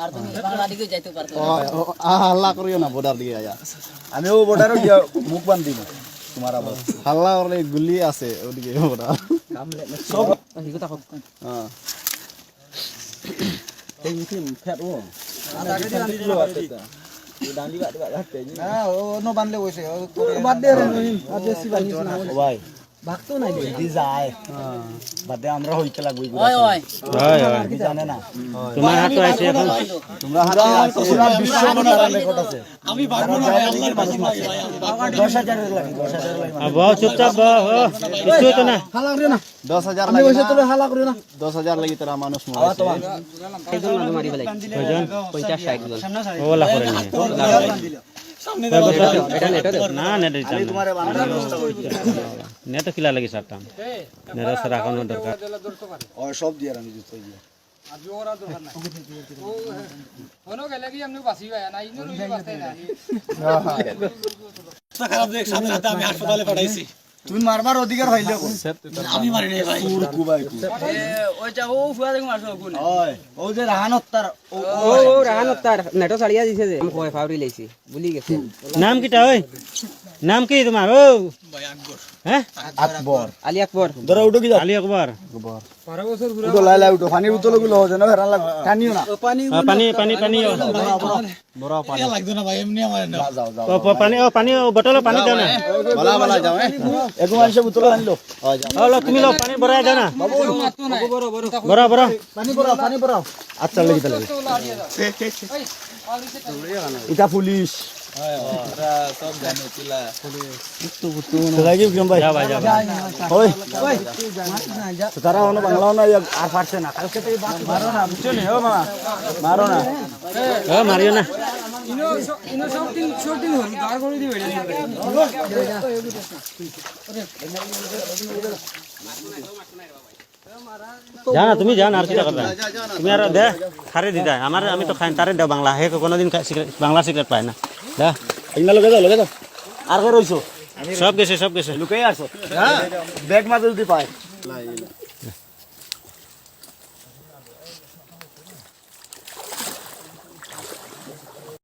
আর তুমি বাংলা দিকে যাইতে পারতো হাল্লা করিও না বর্ডার দিকে আয়া আমিও বর্ডারে গিয়া মুখ বান্ধি না তোমার আবার হাল্লা করলে গুলি আছে ওদিকে বর্ডার সব হিগো তাকো হ্যাঁ এই মিটিং ফেট ও আগে দিন দিলো আছে ডান্ডি বাদ রাখতে না ও নো বানলে কইছে ও বাদ দে রে আর বেশি বানিস না ভাই ভাগতো নাই দি যায় হ্যাঁ বাদে আমরা হইতে লাগবই ওই ওই কি জানে না তোমার হাতে আছে এখন তোমরা হাতে আছে পুরো বিশ্ব মনোরম রেকর্ড আছে আমি পারবো না ভাই আল্লাহর বাজি মারি ভাই 10,000 লাগে 10,000 লাগে বাহ চুপচাপ বাহ কিছু তো না হালা করে না 10,000 আমি কইছে তোরে হালা করে না 10,000 লাগি তোরা মানুষ আওয়া তো মরাইছে একজন মানুষ মারি ফেলাই কয়জন 50 60 জন ওলা করে নিয়ে এটা নেট না নেট দিতাম না তোমারে বানানোর ব্যবস্থা করছি নেট কিলা লাগি সারতাম নেট রাখানো দরকার ও সব দিয়ে আমি দিতে গিয়া আজও ওরা দরকার নাই ও হনো গেলে কি আমনে বাসি ভাই না ইনো রুই বাসতে না খারাপ দেখ সামনে হাতে আমি হাসপাতালে পাঠাইছি তুমি মারবার অধিকার হইলে কোন আমি মারি নাই ভাই কুর কুবাই কু ওই যা ও ফুয়া দেখো মারছো কোন ওই ও যে রাহানত তার ও রাহান তার নেটো সারিয়া দিছে যে আমি কয় ফাউরি লাইছি ভুলি গেছে নাম কিটা ওই নাম কি তোমার ও ভাই আকবর হ্যাঁ আকবর আলী আকবর ধরো উঠো কি আলী আকবর 12 বছর ঘুরে উঠো লাই লাই উঠো পানি উতলো গুলো যেন হেরান লাগ টানিও না পানি পানি পানি পানি বড় পানি লাগতো না ভাই এমনি আমার না যাও যাও পানি বটল পানি দাও না বলা বলা যাও এগো মানুষে উতলো আনলো হলো তুমি লো পানি ভরাই দাও না মারতো না বড় বড় বড় বড় পানি পড়াও আচ্ছা লাগি তাহলে এটা পুলিশ সব জানো চিলা লাগি কিম ভাই যা ভাই যা ওই তারা হলো বাংলাও না আর পারছে না কালকে থেকে মারো না বুঝছো নি ও মামা মারো না ও মারিও না ইনো সব দিন হল দাঁড় করে দিবে জানা তুমি জান আর কিটা করবে তুমি আর দে খারে দি দেয় আমার আমি তো খাই তারে দাও বাংলা হে কোনোদিন বাংলা সিগারেট পায় না দে ইনা লগে দাও আর কে রইছো সব গেছে লুকাই আসো হ্যাঁ ব্যাগ মাঝে যদি পায়